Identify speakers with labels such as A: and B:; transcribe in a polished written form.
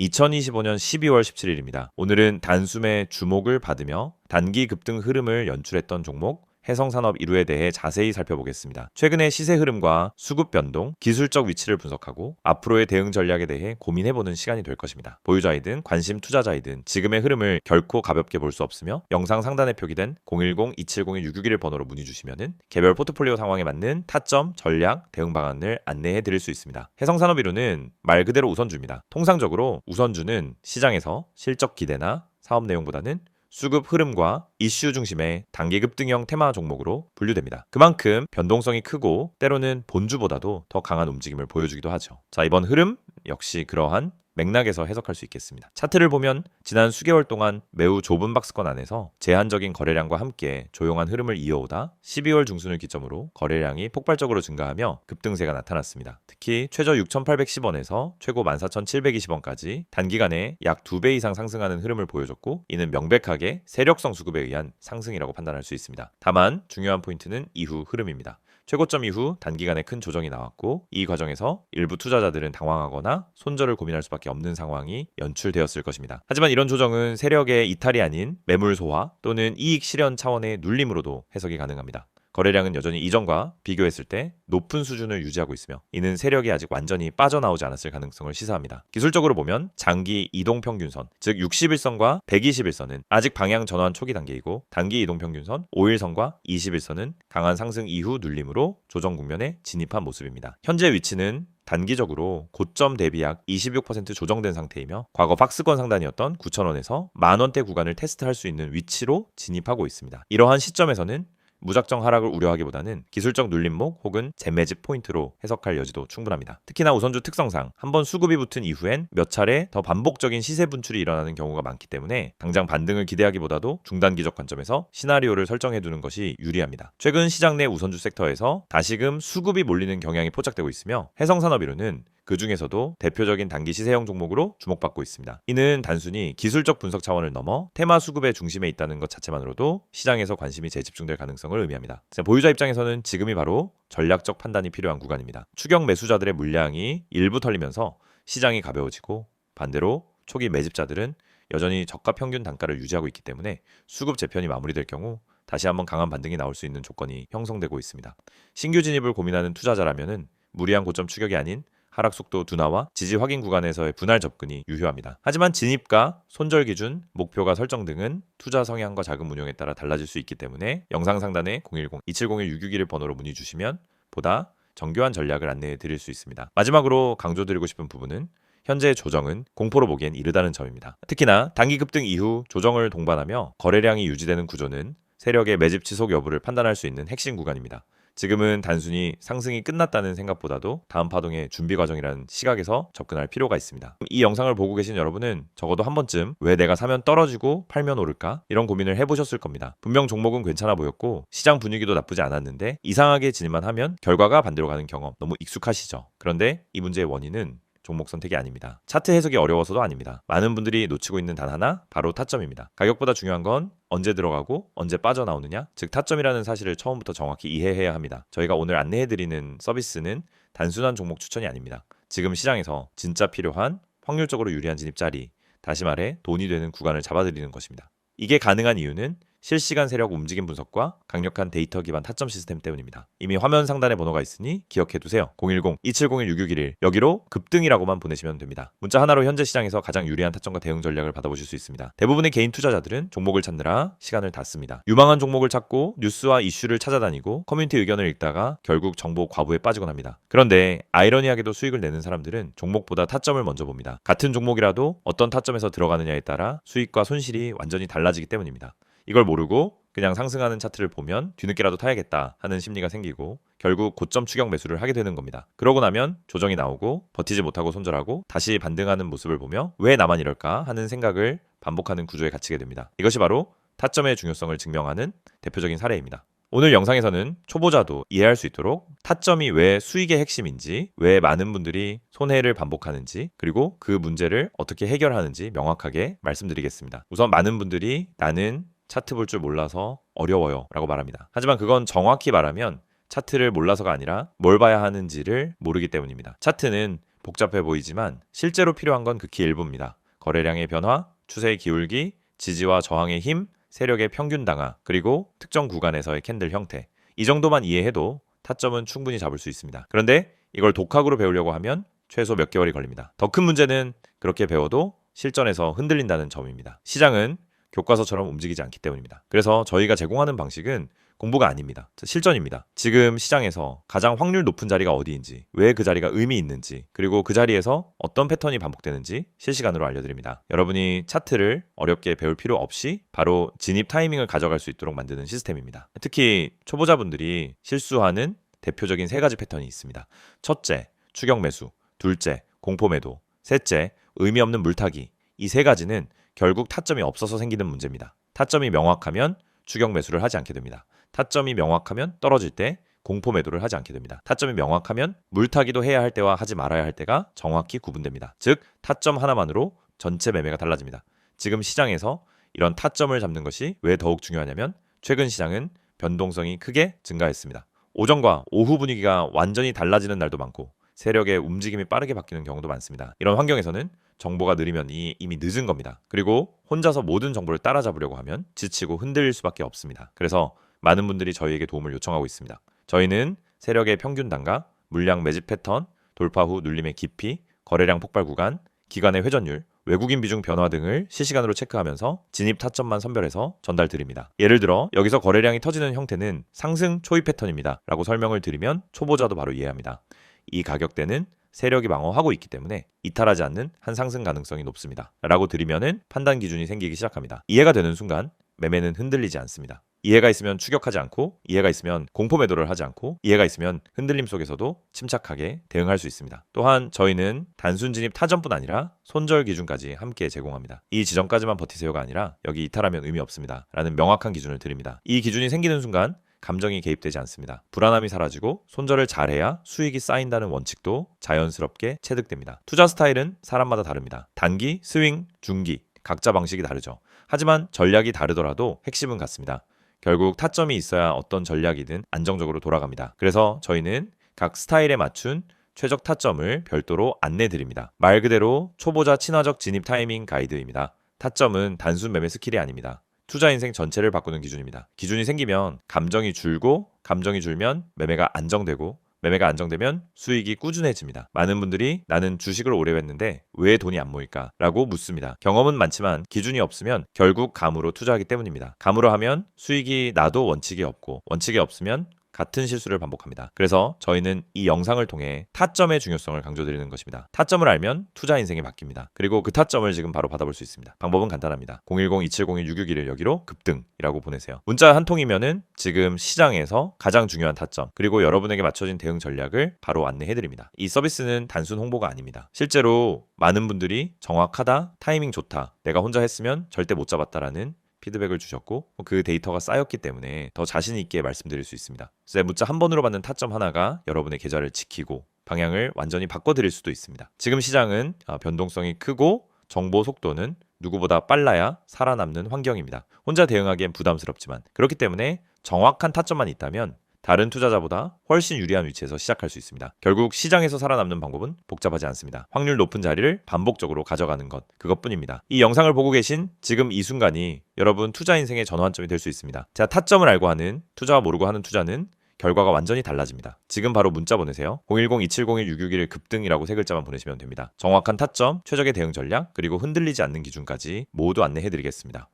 A: 2025년 12월 17일입니다. 오늘은 단숨에 주목을 받으며 단기 급등 흐름을 연출했던 종목 해성산업 1호에 대해 자세히 살펴보겠습니다. 최근의 시세 흐름과 수급 변동, 기술적 위치를 분석하고 앞으로의 대응 전략에 대해 고민해보는 시간이 될 것입니다. 보유자이든 관심 투자자이든 지금의 흐름을 결코 가볍게 볼 수 없으며 영상 상단에 표기된 010-2701-661 번호로 문의 주시면 개별 포트폴리오 상황에 맞는 타점, 전략, 대응 방안을 안내해 드릴 수 있습니다. 해성산업 1호는 말 그대로 우선주입니다. 통상적으로 우선주는 시장에서 실적 기대나 사업 내용보다는 수급 흐름과 이슈 중심의 단기 급등형 테마 종목으로 분류됩니다. 그만큼 변동성이 크고 때로는 본주보다도 더 강한 움직임을 보여주기도 하죠. 자, 이번 흐름 역시 그러한 맥락에서 해석할 수 있겠습니다. 차트를 보면 지난 수개월 동안 매우 좁은 박스권 안에서 제한적인 거래량과 함께 조용한 흐름을 이어오다 12월 중순을 기점으로 거래량이 폭발적으로 증가하며 급등세가 나타났습니다. 특히 최저 6,810원에서 최고 14,720원까지 단기간에 약 2배 이상 상승하는 흐름을 보여줬고, 이는 명백하게 세력성 수급에 의한 상승이라고 판단할 수 있습니다. 다만 중요한 포인트는 이후 흐름입니다. 최고점 이후 단기간에 큰 조정이 나왔고, 이 과정에서 일부 투자자들은 당황하거나 손절을 고민할 수밖에 없는 상황이 연출되었을 것입니다. 하지만 이런 조정은 세력의 이탈이 아닌 매물 소화 또는 이익 실현 차원의 눌림으로도 해석이 가능합니다. 거래량은 여전히 이전과 비교했을 때 높은 수준을 유지하고 있으며, 이는 세력이 아직 완전히 빠져나오지 않았을 가능성을 시사합니다. 기술적으로 보면 장기 이동평균선, 즉 60일선과 120일선은 아직 방향 전환 초기 단계이고, 단기 이동평균선 5일선과 21선은 강한 상승 이후 눌림으로 조정 국면에 진입한 모습입니다. 현재 위치는 단기적으로 고점 대비 약 26% 조정된 상태이며, 과거 박스권 상단이었던 9,000원에서 만원대 구간을 테스트할 수 있는 위치로 진입하고 있습니다. 이러한 시점에서는 무작정 하락을 우려하기보다는 기술적 눌림목 혹은 재매집 포인트로 해석할 여지도 충분합니다. 특히나 우선주 특성상 한번 수급이 붙은 이후엔 몇 차례 더 반복적인 시세 분출이 일어나는 경우가 많기 때문에 당장 반등을 기대하기보다도 중단기적 관점에서 시나리오를 설정해두는 것이 유리합니다. 최근 시장 내 우선주 섹터에서 다시금 수급이 몰리는 경향이 포착되고 있으며, 해성산업 1호는 그 중에서도 대표적인 단기 시세형 종목으로 주목받고 있습니다. 이는 단순히 기술적 분석 차원을 넘어 테마 수급의 중심에 있다는 것 자체만으로도 시장에서 관심이 재집중될 가능성을 의미합니다. 보유자 입장에서는 지금이 바로 전략적 판단이 필요한 구간입니다. 추격 매수자들의 물량이 일부 털리면서 시장이 가벼워지고, 반대로 초기 매집자들은 여전히 저가 평균 단가를 유지하고 있기 때문에 수급 재편이 마무리될 경우 다시 한번 강한 반등이 나올 수 있는 조건이 형성되고 있습니다. 신규 진입을 고민하는 투자자라면은 무리한 고점 추격이 아닌 하락 속도 둔화와 지지 확인 구간에서의 분할 접근이 유효합니다. 하지만 진입가, 손절 기준, 목표가 설정 등은 투자 성향과 자금 운용에 따라 달라질 수 있기 때문에 영상 상단에 010-2701-661 번호로 문의 주시면 보다 정교한 전략을 안내해 드릴 수 있습니다. 마지막으로 강조드리고 싶은 부분은 현재의 조정은 공포로 보기엔 이르다는 점입니다. 특히나 단기 급등 이후 조정을 동반하며 거래량이 유지되는 구조는 세력의 매집 지속 여부를 판단할 수 있는 핵심 구간입니다. 지금은 단순히 상승이 끝났다는 생각보다도 다음 파동의 준비 과정이라는 시각에서 접근할 필요가 있습니다. 이 영상을 보고 계신 여러분은 적어도 한 번쯤 왜 내가 사면 떨어지고 팔면 오를까? 이런 고민을 해보셨을 겁니다. 분명 종목은 괜찮아 보였고 시장 분위기도 나쁘지 않았는데 이상하게 진입만 하면 결과가 반대로 가는 경험 너무 익숙하시죠? 그런데 이 문제의 원인은 종목 선택이 아닙니다. 차트 해석이 어려워서도 아닙니다. 많은 분들이 놓치고 있는 단 하나, 바로 타점입니다. 가격보다 중요한 건 언제 들어가고 언제 빠져나오느냐, 즉 타점이라는 사실을 처음부터 정확히 이해해야 합니다. 저희가 오늘 안내해드리는 서비스는 단순한 종목 추천이 아닙니다. 지금 시장에서 진짜 필요한 확률적으로 유리한 진입 자리, 다시 말해 돈이 되는 구간을 잡아드리는 것입니다. 이게 가능한 이유는 실시간 세력 움직임 분석과 강력한 데이터 기반 타점 시스템 때문입니다. 이미 화면 상단에 번호가 있으니 기억해두세요. 010-2701-6611 여기로 급등이라고만 보내시면 됩니다. 문자 하나로 현재 시장에서 가장 유리한 타점과 대응 전략을 받아보실 수 있습니다. 대부분의 개인 투자자들은 종목을 찾느라 시간을 다 씁니다. 유망한 종목을 찾고 뉴스와 이슈를 찾아다니고 커뮤니티 의견을 읽다가 결국 정보 과부에 빠지곤 합니다. 그런데 아이러니하게도 수익을 내는 사람들은 종목보다 타점을 먼저 봅니다. 같은 종목이라도 어떤 타점에서 들어가느냐에 따라 수익과 손실이 완전히 달라지기 때문입니다. 이걸 모르고 그냥 상승하는 차트를 보면 뒤늦게라도 타야겠다 하는 심리가 생기고 결국 고점 추격 매수를 하게 되는 겁니다. 그러고 나면 조정이 나오고 버티지 못하고 손절하고 다시 반등하는 모습을 보며 왜 나만 이럴까 하는 생각을 반복하는 구조에 갇히게 됩니다. 이것이 바로 타점의 중요성을 증명하는 대표적인 사례입니다. 오늘 영상에서는 초보자도 이해할 수 있도록 타점이 왜 수익의 핵심인지, 왜 많은 분들이 손해를 반복하는지, 그리고 그 문제를 어떻게 해결하는지 명확하게 말씀드리겠습니다. 우선 많은 분들이 나는 차트 볼 줄 몰라서 어려워요 라고 말합니다. 하지만 그건 정확히 말하면 차트를 몰라서가 아니라 뭘 봐야 하는지를 모르기 때문입니다. 차트는 복잡해 보이지만 실제로 필요한 건 극히 일부입니다. 거래량의 변화, 추세의 기울기, 지지와 저항의 힘, 세력의 평균 당하, 그리고 특정 구간에서의 캔들 형태. 이 정도만 이해해도 타점은 충분히 잡을 수 있습니다. 그런데 이걸 독학으로 배우려고 하면 최소 몇 개월이 걸립니다. 더 큰 문제는 그렇게 배워도 실전에서 흔들린다는 점입니다. 시장은 교과서처럼 움직이지 않기 때문입니다. 그래서 저희가 제공하는 방식은 공부가 아닙니다. 실전입니다. 지금 시장에서 가장 확률 높은 자리가 어디인지, 왜 그 자리가 의미 있는지, 그리고 그 자리에서 어떤 패턴이 반복되는지 실시간으로 알려드립니다. 여러분이 차트를 어렵게 배울 필요 없이 바로 진입 타이밍을 가져갈 수 있도록 만드는 시스템입니다. 특히 초보자분들이 실수하는 대표적인 세 가지 패턴이 있습니다. 첫째, 추격 매수. 둘째, 공포 매도. 셋째, 의미 없는 물타기. 이 세 가지는 결국 타점이 없어서 생기는 문제입니다. 타점이 명확하면 추격 매수를 하지 않게 됩니다. 타점이 명확하면 떨어질 때 공포 매도를 하지 않게 됩니다. 타점이 명확하면 물타기도 해야 할 때와 하지 말아야 할 때가 정확히 구분됩니다. 즉, 타점 하나만으로 전체 매매가 달라집니다. 지금 시장에서 이런 타점을 잡는 것이 왜 더욱 중요하냐면 최근 시장은 변동성이 크게 증가했습니다. 오전과 오후 분위기가 완전히 달라지는 날도 많고 세력의 움직임이 빠르게 바뀌는 경우도 많습니다. 이런 환경에서는 정보가 느리면 이미 늦은 겁니다. 그리고 혼자서 모든 정보를 따라잡으려고 하면 지치고 흔들릴 수밖에 없습니다. 그래서 많은 분들이 저희에게 도움을 요청하고 있습니다. 저희는 세력의 평균 단가, 물량 매집 패턴, 돌파 후 눌림의 깊이, 거래량 폭발 구간, 기간의 회전율, 외국인 비중 변화 등을 실시간으로 체크하면서 진입 타점만 선별해서 전달드립니다. 예를 들어 여기서 거래량이 터지는 형태는 상승 초입 패턴입니다 라고 설명을 드리면 초보자도 바로 이해합니다. 이 가격대는 세력이 방어하고 있기 때문에 이탈하지 않는 한 상승 가능성이 높습니다 라고 드리면은 판단 기준이 생기기 시작합니다. 이해가 되는 순간 매매는 흔들리지 않습니다. 이해가 있으면 추격하지 않고, 이해가 있으면 공포 매도를 하지 않고, 이해가 있으면 흔들림 속에서도 침착하게 대응할 수 있습니다. 또한 저희는 단순 진입 타점뿐 아니라 손절 기준까지 함께 제공합니다. 이 지점까지만 버티세요가 아니라 여기 이탈하면 의미 없습니다 라는 명확한 기준을 드립니다. 이 기준이 생기는 순간 감정이 개입되지 않습니다. 불안함이 사라지고 손절을 잘해야 수익이 쌓인다는 원칙도 자연스럽게 체득됩니다. 투자 스타일은 사람마다 다릅니다. 단기, 스윙, 중기 각자 방식이 다르죠. 하지만 전략이 다르더라도 핵심은 같습니다. 결국 타점이 있어야 어떤 전략이든 안정적으로 돌아갑니다. 그래서 저희는 각 스타일에 맞춘 최적 타점을 별도로 안내드립니다. 말 그대로 초보자 친화적 진입 타이밍 가이드입니다. 타점은 단순 매매 스킬이 아닙니다. 투자 인생 전체를 바꾸는 기준입니다. 기준이 생기면 감정이 줄고, 감정이 줄면 매매가 안정되고, 매매가 안정되면 수익이 꾸준해집니다. 많은 분들이 나는 주식을 오래 했는데 왜 돈이 안 모일까? 라고 묻습니다. 경험은 많지만 기준이 없으면 결국 감으로 투자하기 때문입니다. 감으로 하면 수익이 나도 원칙이 없고, 원칙이 없으면 같은 실수를 반복합니다. 그래서 저희는 이 영상을 통해 타점의 중요성을 강조드리는 것입니다. 타점을 알면 투자 인생이 바뀝니다. 그리고 그 타점을 지금 바로 받아볼 수 있습니다. 방법은 간단합니다. 010-2701-661을 여기로 급등이라고 보내세요. 문자 한 통이면은 지금 시장에서 가장 중요한 타점, 그리고 여러분에게 맞춰진 대응 전략을 바로 안내해드립니다. 이 서비스는 단순 홍보가 아닙니다. 실제로 많은 분들이 정확하다, 타이밍 좋다, 내가 혼자 했으면 절대 못 잡았다라는 피드백을 주셨고 그 데이터가 쌓였기 때문에 더 자신 있게 말씀드릴 수 있습니다. 그래서 문자 한 번으로 받는 타점 하나가 여러분의 계좌를 지키고 방향을 완전히 바꿔드릴 수도 있습니다. 지금 시장은 변동성이 크고 정보 속도는 누구보다 빨라야 살아남는 환경입니다. 혼자 대응하기엔 부담스럽지만 그렇기 때문에 정확한 타점만 있다면 다른 투자자보다 훨씬 유리한 위치에서 시작할 수 있습니다. 결국 시장에서 살아남는 방법은 복잡하지 않습니다. 확률 높은 자리를 반복적으로 가져가는 것, 그것뿐입니다. 이 영상을 보고 계신 지금 이 순간이 여러분 투자 인생의 전환점이 될 수 있습니다. 자, 타점을 알고 하는, 투자와 모르고 하는 투자는 결과가 완전히 달라집니다. 지금 바로 문자 보내세요. 010-2701-661 급등이라고 세 글자만 보내시면 됩니다. 정확한 타점, 최적의 대응 전략, 그리고 흔들리지 않는 기준까지 모두 안내해드리겠습니다.